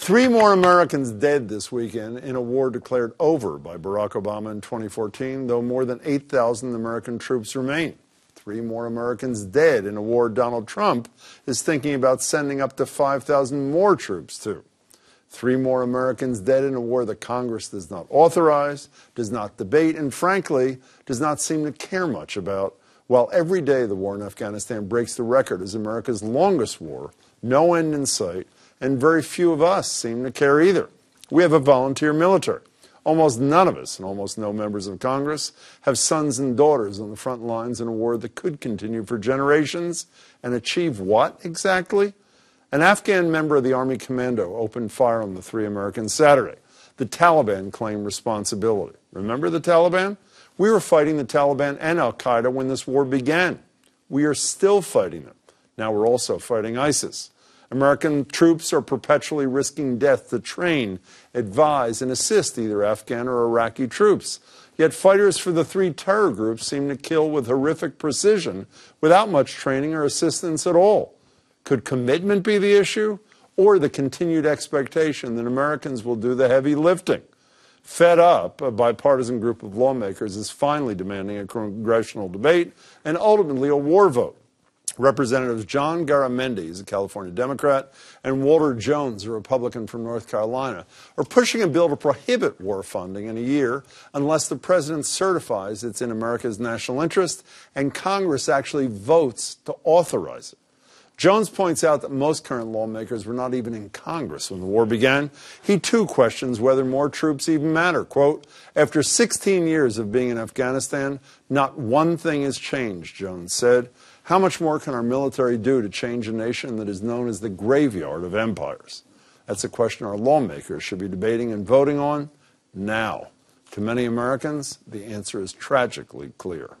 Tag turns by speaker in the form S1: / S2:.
S1: Three more Americans dead this weekend in a war declared over by Barack Obama in 2014, though more than 8,000 American troops remain. Three more Americans dead in a war Donald Trump is thinking about sending up to 5,000 more troops to. Three more Americans dead in a war that Congress does not authorize, does not debate, and frankly, does not seem to care much about, while every day the war in Afghanistan breaks the record as America's longest war, no end in sight, and very few of us seem to care either. We have a volunteer military. Almost none of us, and almost no members of Congress, have sons and daughters on the front lines in a war that could continue for generations and achieve what exactly? An Afghan member of the Army Commando opened fire on the three Americans Saturday. The Taliban claimed responsibility. Remember the Taliban? We were fighting the Taliban and al-Qaeda when this war began. We are still fighting them. Now we're also fighting ISIS. American troops are perpetually risking death to train, advise, and assist either Afghan or Iraqi troops. Yet fighters for the three terror groups seem to kill with horrific precision without much training or assistance at all. Could commitment be the issue, or the continued expectation that Americans will do the heavy lifting? Fed up, a bipartisan group of lawmakers is finally demanding a congressional debate and ultimately a war vote. Representatives John Garamendi, a California Democrat, and Walter Jones, a Republican from North Carolina, are pushing a bill to prohibit war funding in a year unless the president certifies it's in America's national interest and Congress actually votes to authorize it. Jones points out that most current lawmakers were not even in Congress when the war began. He, too, questions whether more troops even matter. Quote, after 16 years of being in Afghanistan, not one thing has changed, Jones said. How much more can our military do to change a nation that is known as the graveyard of empires? That's a question our lawmakers should be debating and voting on now. To many Americans, the answer is tragically clear.